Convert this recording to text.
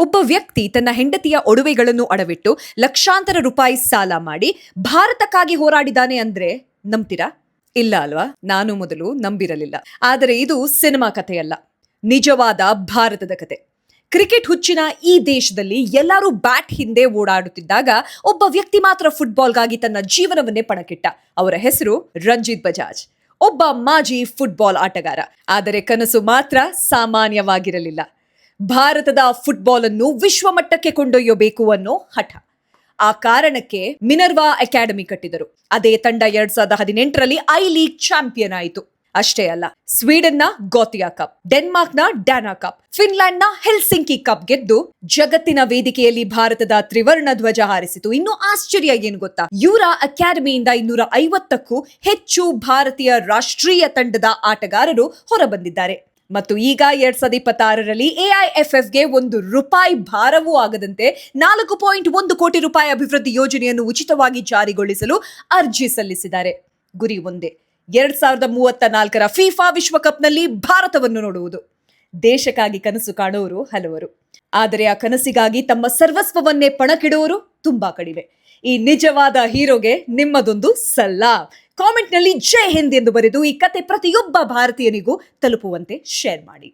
ಒಬ್ಬ ವ್ಯಕ್ತಿ ತನ್ನ ಹೆಂಡತಿಯ ಒಡವೆಗಳನ್ನು ಅಡವಿಟ್ಟು ಲಕ್ಷಾಂತರ ರೂಪಾಯಿ ಸಾಲ ಮಾಡಿ ಭಾರತಕ್ಕಾಗಿ ಹೋರಾಡಿದಾನೆ ಅಂದ್ರೆ ನಂಬ್ತೀರಾ? ಇಲ್ಲ ಅಲ್ವಾ? ನಾನು ಮೊದಲು ನಂಬಿರಲಿಲ್ಲ. ಆದರೆ ಇದು ಸಿನಿಮಾ ಕಥೆಯಲ್ಲ, ನಿಜವಾದ ಭಾರತದ ಕತೆ. ಕ್ರಿಕೆಟ್ ಹುಚ್ಚಿನ ಈ ದೇಶದಲ್ಲಿ ಎಲ್ಲರೂ ಬ್ಯಾಟ್ ಹಿಂದೆ ಓಡಾಡುತ್ತಿದ್ದಾಗ ಒಬ್ಬ ವ್ಯಕ್ತಿ ಮಾತ್ರ ಫುಟ್ಬಾಲ್ಗಾಗಿ ತನ್ನ ಜೀವನವನ್ನೇ ಪಣಕ್ಕಿಟ್ಟ. ಅವರ ಹೆಸರು ರಂಜಿತ್ ಬಜಾಜ್. ಒಬ್ಬ ಮಾಜಿ ಫುಟ್ಬಾಲ್ ಆಟಗಾರ. ಆದರೆ ಕನಸು ಮಾತ್ರ ಸಾಮಾನ್ಯವಾಗಿರಲಿಲ್ಲ. ಭಾರತದ ಫುಟ್ಬಾಲ್ ಅನ್ನು ವಿಶ್ವಮಟ್ಟಕ್ಕೆ ಕೊಂಡೊಯ್ಯಬೇಕು ಅನ್ನೋ ಹಠ. ಆ ಕಾರಣಕ್ಕೆ ಮಿನರ್ವಾ ಅಕಾಡೆಮಿ ಕಟ್ಟಿದರು. ಅದೇ ತಂಡ 2018ರಲ್ಲಿ ಐ ಲೀಗ್ ಚಾಂಪಿಯನ್ ಆಯಿತು. ಅಷ್ಟೇ ಅಲ್ಲ, ಸ್ವೀಡನ್ನ ಗೋತಿಯಾ ಕಪ್, ಡೆನ್ಮಾರ್ಕ್ನ ಡ್ಯಾನಾ ಕಪ್, ಫಿನ್ಲ್ಯಾಂಡ್ನ ಹೆಲ್ಸಿಂಕಿ ಕಪ್ ಗೆದ್ದು ಜಗತ್ತಿನ ವೇದಿಕೆಯಲ್ಲಿ ಭಾರತದ ತ್ರಿವರ್ಣ ಧ್ವಜ ಹಾರಿಸಿತು. ಇನ್ನು ಆಶ್ಚರ್ಯ ಏನು ಗೊತ್ತಾ? ಇವರ ಅಕಾಡೆಮಿಯಿಂದ 250ಕ್ಕೂ ಹೆಚ್ಚು ಭಾರತೀಯ ರಾಷ್ಟ್ರೀಯ ತಂಡದ ಆಟಗಾರರು ಹೊರಬಂದಿದ್ದಾರೆ. ಮತ್ತು ಈಗ 2026ರಲ್ಲಿ AIFFಗೆ ₹1 ಭಾರವೂ ಆಗದಂತೆ 4.1 ಕೋಟಿ ರೂಪಾಯಿ ಅಭಿವೃದ್ಧಿ ಯೋಜನೆಯನ್ನು ಉಚಿತವಾಗಿ ಜಾರಿಗೊಳಿಸಲು ಅರ್ಜಿ ಸಲ್ಲಿಸಿದ್ದಾರೆ. ಗುರಿ ಒಂದೇ, 2034ರ ಫಿಫಾ ವಿಶ್ವಕಪ್ನಲ್ಲಿ ಭಾರತವನ್ನು ನೋಡುವುದು. ದೇಶಕ್ಕಾಗಿ ಕನಸು ಕಾಣುವವರು ಹಲವರು, ಆದರೆ ಆ ಕನಸಿಗಾಗಿ ತಮ್ಮ ಸರ್ವಸ್ವವನ್ನೇ ಪಣಕ್ಕಿಡುವವರು ತುಂಬಾ ಕಡಿಮೆ. ಈ ನಿಜವಾದ ಹೀರೋಗೆ ನಿಮ್ಮದೊಂದು ಸಲಾಂ. ಕಾಮೆಂಟ್ನಲ್ಲಿ ಜೈ ಹಿಂದ್ ಎಂದು ಬರೆದು ಈ ಕತೆ ಪ್ರತಿಯೊಬ್ಬ ಭಾರತೀಯನಿಗೂ ತಲುಪುವಂತೆ ಶೇರ್ ಮಾಡಿ.